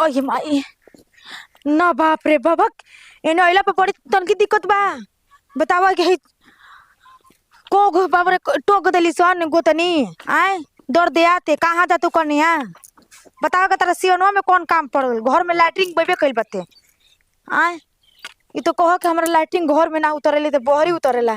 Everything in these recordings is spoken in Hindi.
ओए माई ना बाप रे बाबा एने अइला पे बड़ी तनकी दिक्कत बा। बतावा के को गो बाप रे टोक देली सन गोतनी आय दौड़ दे आते कहाँ जा तू कनिया। बतावा के तारा सिवनवा में कौन काम पड़ गइल घर में लैट्रिन बेबे कइल बाते आय ई तो कह के हमरा लैट्रिन घर में ना उतरेले तो बहरी उतरेला।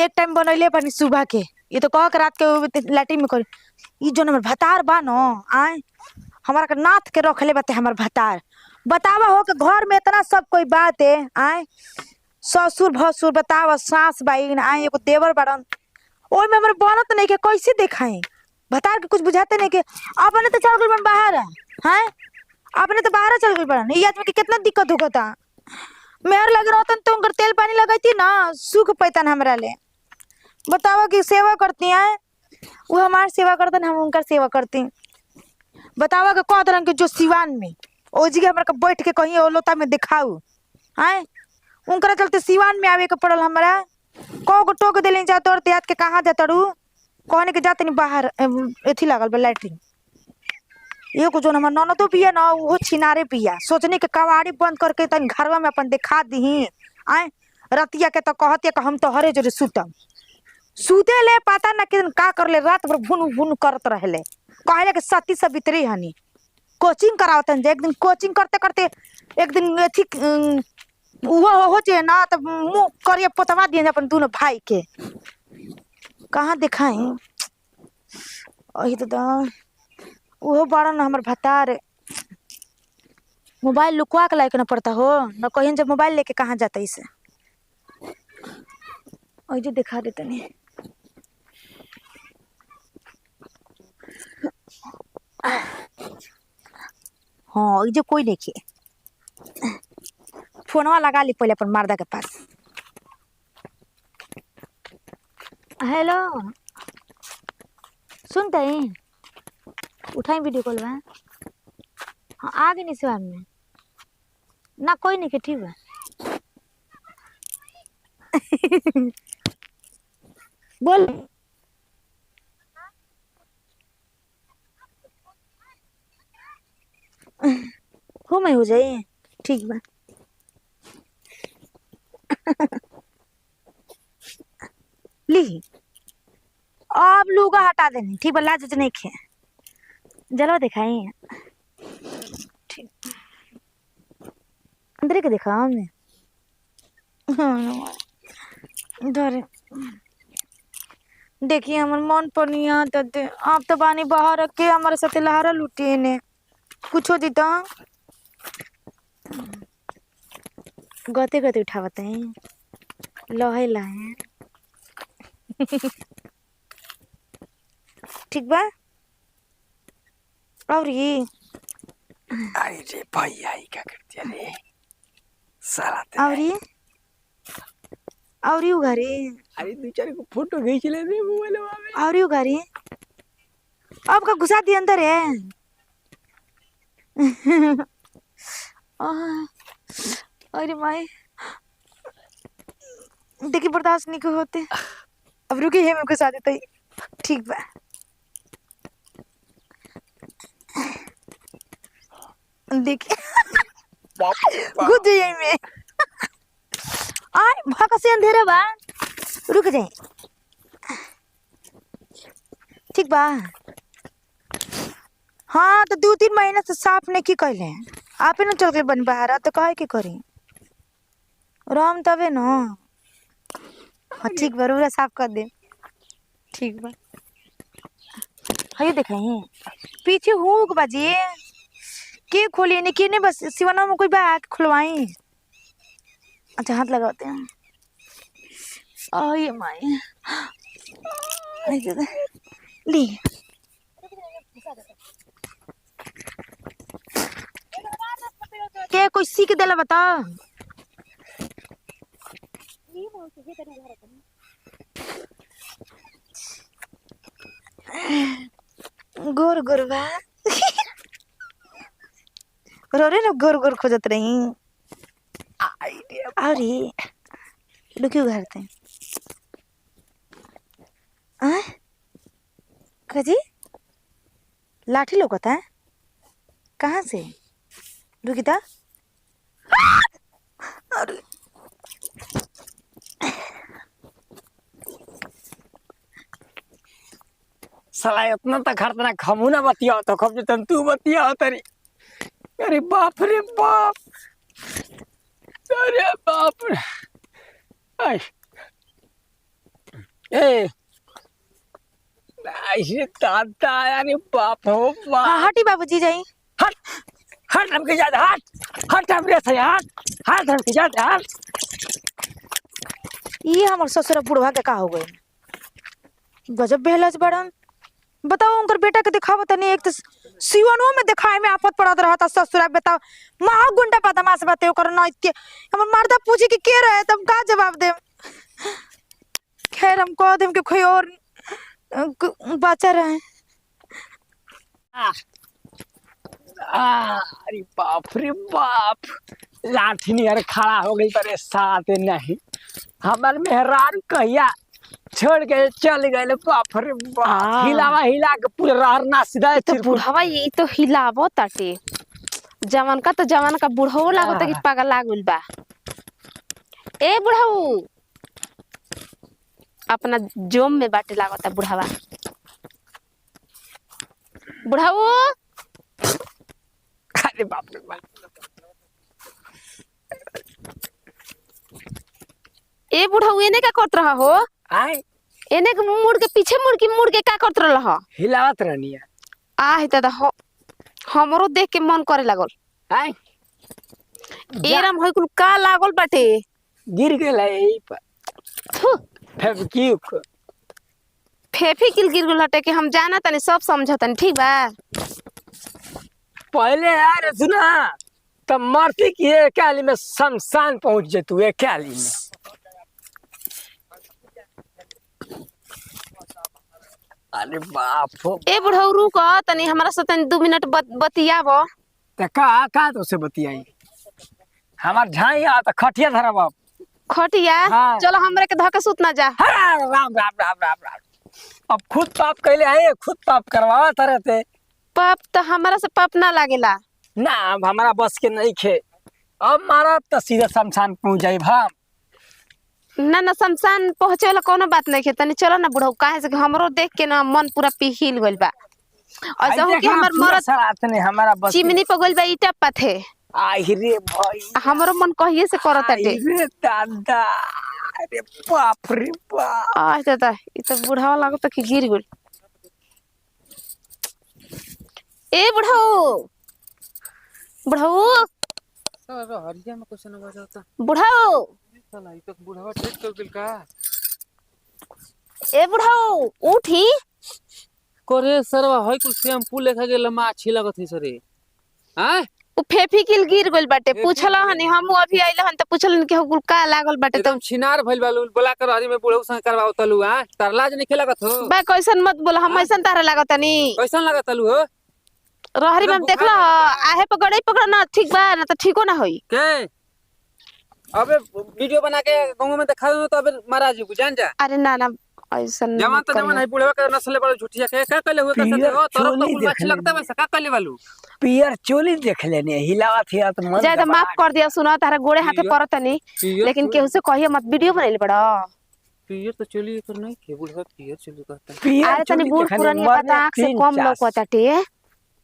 एक टाइम बनैले पानी सुबह के ये तो कह के रात के लैट्रिन में कर ई जोन हमर भतार बा न आय हमारा के नाथ के रखले बाते हमर भतार। बतावा हो के घर में इतना सब कोई बात है आय ससुर भसुर बतावा सास बाइन आय एगो देवर बाड़न ओई में हमर बनत नहीं के कैसे देखाई भतार के कुछ बुझाते नहीं के अपने तो चल गइल बन बाहर हैं अपने तो बाहर चल गइल बन ई आदमी के कितना दिक्कत होता। मेहर लगे रहतन तो उनकर तेल पानी लगाई ना सुख पैतन हमरा ले। बतावा कि सेवा करती है वो हमार सेवा करतन हम उनकर सेवा करती। बतावा के कह तरह के जो सिवान में ओ जी हमरा के बैठ के कहीं ओलोता में दिखाऊ हैं उनकरा चलते सिवान में आवे के पड़ल हमरा को को टोक देले जा तोर त्यात के कहां जातड़ू कहने के जातनी बाहर एथी लागल बा लैट्रिन एगो जोन हमर ननदो पिया ना वो छिनारे पिया सोचने के कवाड़ी बंद करके तन घरवा में अपन दिखा दही आय रतिया के तो कहते कि हम तो हरे जोरे सुतम सुते ले पता ना कि का कर ले रात भर भुन भुन करत रहले कहले के सती सवित्री हनी कोचिंग करावतन जे एक दिन कोचिंग करते करते एक दिन एथी वो हो जे ना तब मुंह करिए पोतवा दिए अपन दोनों भाई के कहाँ दिखाई ओही तो वो बड़ा ना हमर भतार मोबाइल लुकवा के लायक ना पड़ता हो ना कहीं जब मोबाइल लेके कहाँ जाता इसे ओही जो दिखा देते नहीं। हाँ ये जो कोई देखिए फोनवा लगा ली पहले अपन मर्दा के पास। हेलो सुनते ही उठाई वीडियो कॉल बा हाँ आ गई नहीं सिवान में ना कोई नहीं के ठीक बा बोल हो मैं हो जाए ठीक बा ली अब लुगा हटा देनी ठीक बा लाज नहीं खे जलो दिखाई ठीक अंदर के दिखा हमने इधर देखिए हमर मन पर नहीं आता आप तो बानी बाहर रख के हमारे साथ लहरा लुटी ने कुछ हो दीता गते गते उठावते हैं लहे लहे ठीक बा और ये अरे भाई आई क्या करती है रे साला और ये उघारी अरे दो चार को फोटो खींच ले रे मोबाइल में और ये उघारी अब का घुसा दिया अंदर है अरे माई देखिए बर्दाश्त नहीं होते अब रुकी है मेरे को साथ देता ही ठीक बा देखिए घुस जाइए में आय भाग से अंधेरा बा रुक जाए ठीक बा हाँ तो 2-3 महीना से साफ नहीं की कहले आप ही ना चल गए बन बाहर तो कहे की करी राम तबे न हाँ ठीक बा रूरा साफ कर दे ठीक बा हाय देखाई पीछे हुक बाजी के खोली नहीं कि नहीं बस सिवाना में कोई बैग खुलवाई अच्छा हाथ लगाते हैं ये माई ली के कोई सीख देला बता गोर गोर बा रोरे ना गोर गोर खोजत रही अरे लुकी उघारते कजी लाठी लोकता है कहाँ से? रुकिता। अरे साला इतना तक खर्चना खमू ना बतिया तो खम जतन तू बतिया तरी। अरे बाप रे बाप। अरे बाप रे। आई ए ऐसे दादा अरे बाप हो बाप। हाँ हटी बाबूजी जाई। हट हट हमके जा हट हमरे से हट हमके जा हट। ये हमार ससुर बुढ़वा के का हो गए? गजब बेहलज बड़न। बताओ उनकर बेटा के दिखावा तनी। एक तो सिवनो में दिखाए में आफत पड़त रहता ससुरा। बताओ महा गुंडा बदमाश बाते ओकर न के हमर मर्दा पूछी कि के रहे तब का जवाब दे। खैर हम कह देम कि कोई और बच्चा रहे। अरे बाप रे बाप। लाठी नियर खड़ा हो गई तेरे साथ नहीं। हमार मेहरान कहिया छोड़ के चल गए। बाप रे बाप। हिलावा हिला के पूरा रहना सीधा। तो बुढ़ावा ये तो हिलावो ताटे। जवान का बुढ़ाओ लागत कि पागल लागल बा। ए बुढ़ाऊ अपना जोम में बाटे लागत बुढ़ावा। बुढ़ाऊ अरे बाप रे बाप। ए बुढ़ाऊ एने का करत रहा हो? आए एने के मुड़ के पीछे मुड़ के का करत रहा? हिलावत रहनी है। आ हिता दा हमरो देख के मन करे लागल। आए एरम होई कुल का लागल बाटे। गिर गेल यही पर। थू फेविक्विक फेफी किल गिर गेल हटे कि हम जाना तनी सब समझतनी ठीक बा। पहले यार सुना तब मरती की एक आली में शमशान पहुंच जे तू एक आली में। अरे बाप हो। ए बुढ़ऊ रुक तनी हमरा से तनी 2 मिनट बतियाबो। ते का तो से बतियाई। हमार झाई आ त खटिया धरब अब। खटिया हाँ। चलो हमरे के धके सुत ना जा। राम राम राम राम राम राम। अब खुद पाप कैले है खुद पाप करवावा तरह ते। पाप तो हमरा से पाप ना लागेला ना अब हमारा बस के नहीं खे। अब मारा तो सीधा शमशान पहुंच जाई भाम। ना ना शमशान पहुंचे वाला कोनो बात नहीं है। तनी चलो ना बुढ़ऊ काहे से कि हमरो देख के ना मन पूरा पिहिल गइल बा। ऐसा हो कि हमर मरद सरात ने हमारा बस चिमनी पे गइल बा ईटा पाथे। आई रे भाई। हमरो मन कहिए से करत आई ताटे। रे दादा। अरे बाप रे बाप। आ दादा ई तो बुढ़ावा लागत कि गिर गइल। ए बुढ़ऊ बुढ़ऊ साला हरिया में क्वेश्चन बजाता। बुढ़ऊ साला ई तो बुढ़ावा ठीक कर दिल का। ए बुढ़ऊ उठी। करे सरवा होय कुछ शैम्पू लेखा गेल मा अच्छी लगत है सरे। हां उ फेफी किल गिर गइल बाटे। पूछला हनी हम अभी आइल हन त पूछलन कि हो का लागल बाटे। तो एकदम छिनार भइल बालू बोला कर हरी में बुढ़ऊ संग करवाओ तलू। हां तार लाज नहीं खेलगत हो। बा कैसन मत बोला हम ऐसन तारा लागतनी। कैसन लगत तलू हो? रहरी में देखला आहे पकड़ई पकड़ ना ठीक बा ना त ठीको ना होई के अबे वीडियो बना के गांव में दिखा दो तो अबे महाराज को जान जा। अरे ना ना ऐसन जवान मत तो जवान करियो। है बुढ़वा के नस्ल बड़ा झूठिया के का कहले हुए पियर कहते हो तोर चोली तो कुल अच्छी देख लगता है वैसा का कहले वालू। पियर चोली देख लेने हिलावा थिया तो मन जाय तो माफ कर दिया सुना तारा गोड़े हाथे परतनी। लेकिन केहू से कहियो मत वीडियो बनैले बड़ा। पियर तो चोली कर नहीं के बुढ़वा पियर चोली कहता है। पियर अरे तनी बूढ़ पुरानी पता आंख से कम लौकताटे।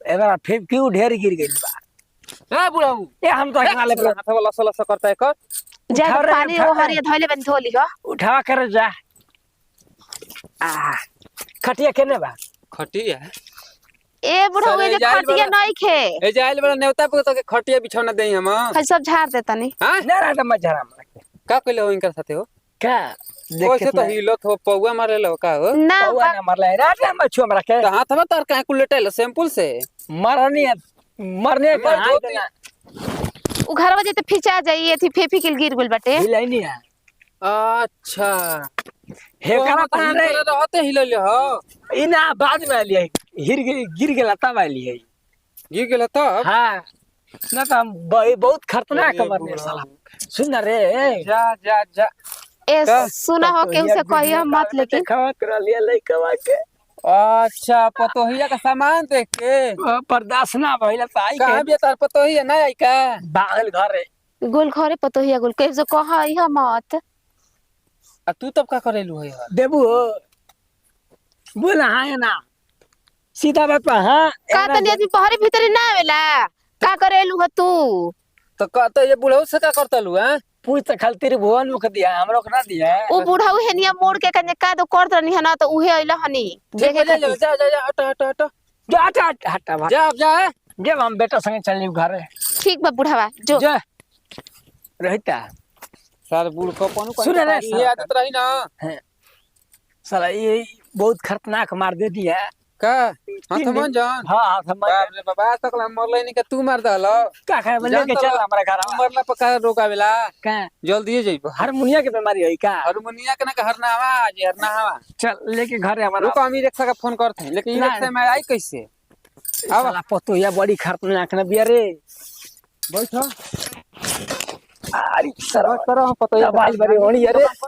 एबार फेव क्यों ढेर गिर गइल बा। ए बुढ़ऊ ए हम तो नाले पर हाथ वाला सला करता है कर। जाय उठा तो रे, पानी उठा ओ रे। हरिया धइले बन धोली हो। उठा कर जा। खटिया केने बा। खटिया ए बुढ़ऊ साले ए जे जाइल खटिया बड़ा। नहीं खे। ए जाइल बड़ा नेवता पे तो के खटिया बिछौना देई हम। है सब झाड़ दे तनी। हां ना ना मजरा में का कहले हो इनकर साथे हो? का ओसे तो हिलत हो पौवा मारे लो का हो? ना पौवा ना मरले राजा मछु हमरा के तो हाथ में तार काहे कुल लेटेल सैंपल से मरनी है मरने का मर धोती। उ घरवा जेते फिचा जाई एथी फेफी किल गिर गइल बाटे। हिलाई नहीं है अच्छा हे करा ता रे रहते हिलल हो। इना बाद में लिए गिर गेला तब आली है। गिर गेल तब हां ना तो हम बहुत खतरनाक अरे मरने बुढ़ऊ। साला। सुन ना रे जा जा जा ए का? सुना हो केहू से कहियो मत लेकिन खवा कर लिया लइकवा के अच्छा पतोहिया का सामान देख के बर्दाश्त ना भइल ताई कहाँ के भी तार पतोहिया ना आई का बागल घरे गोल घरे पतोहिया गोल कैसे कह इह मत आ तू तब का करेलू है यार देबू बोला हाँ ना सीधा बात हाँ का तनी आदमी पहरे भीतर ना आवेला का करेलू ह तू तो कहते ये बुढ़ऊ से का करतलू हैं पूछ तो खाली तेरे भुवन को दिया हमरो को ना दिया उ बुढ़ऊ हेनिया मोड़ के कने का तो करत रहनी है ना तो उहे अइला हनी देखे जा जा खातिर। जा जा हट हट हट जा हटा हटा भाग। जा अब जा जब हम बेटा संगे चलनी घरे ठीक बा बुढ़ावा जो जा रहता साल बूढ़ को पनु सुन रे ये आदत रही ना साला ये बहुत खतरनाक मार दे दिया का हाथ मन जान हाँ हाँ समझ बाप रे बाबा आज तक मरले नहीं का तू मार दहलो का खाए बोले के चल हमारा घर मरला पका रोकावेला का जल्दी जइबो हारमोनिया के बीमारी है का हारमोनिया के ना का हरनावा आज हरनावा चल लेके घरे हमारा रुको हम रिक्शा का फोन करते हैं लेकिन ना। रिक्शा में आई कैसे साला पतोहिया बड़ी खतरनाक ना बिया रे बैठो अरे सर करो पतोहिया दवाई बड़ी होनी है रे